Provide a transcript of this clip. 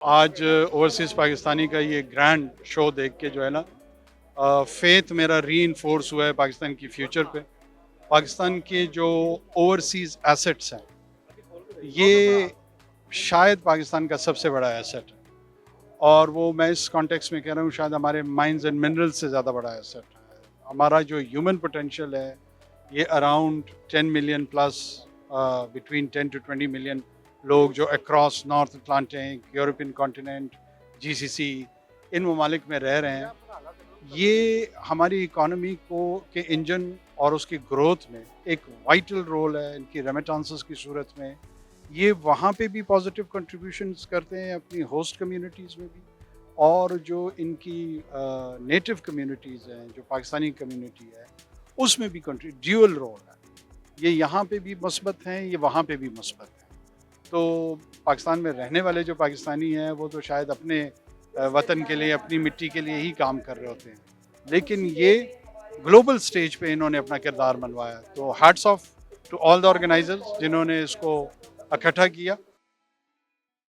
आज ओवरसीज़ पाकिस्तानी का ये ग्रैंड शो देख के जो है ना फेथ मेरा रीइंफोर्स हुआ है पाकिस्तान की फ्यूचर पे। पाकिस्तान के जो ओवरसीज़ एसेट्स हैं, ये शायद पाकिस्तान का सबसे बड़ा एसेट है और वो मैं इस कॉन्टेक्स्ट में कह रहा हूँ शायद हमारे माइंस एंड मिनरल्स से ज़्यादा बड़ा एसेट है। हमारा जो ह्यूमन पोटेंशियल है, ये around 10 million plus between 10 to 20 million लोग जो across North Atlantic, European continent, GCC इन ममालिक में रह रहे हैं। ये हमारी इकॉनमी को के इंजन और उसकी ग्रोथ में एक वाइटल रोल है इनकी रेमिटेंसेस की सूरत में। ये वहाँ पे भी पॉजिटिव कंट्रीब्यूशंस करते हैं अपनी होस्ट कम्युनिटीज़ में भी और जो इनकी नेटिव कम्युनिटीज़ हैं, जो पाकिस्तानी कम्युनिटी है, उसमें भी ड्यूअल रोल है। ये यहाँ पे भी मस्बत हैं, ये वहाँ पे भी मस्बत हैं। तो पाकिस्तान में रहने वाले जो पाकिस्तानी हैं, वो तो शायद अपने वतन के लिए, अपनी मिट्टी के लिए ही काम कर रहे होते हैं। लेकिन ये ग्लोबल स्टेज पे इन्होंने अपना किरदार मनवाया। तो hats off to all the organizers जिन्होंने इसको इकट्ठा किया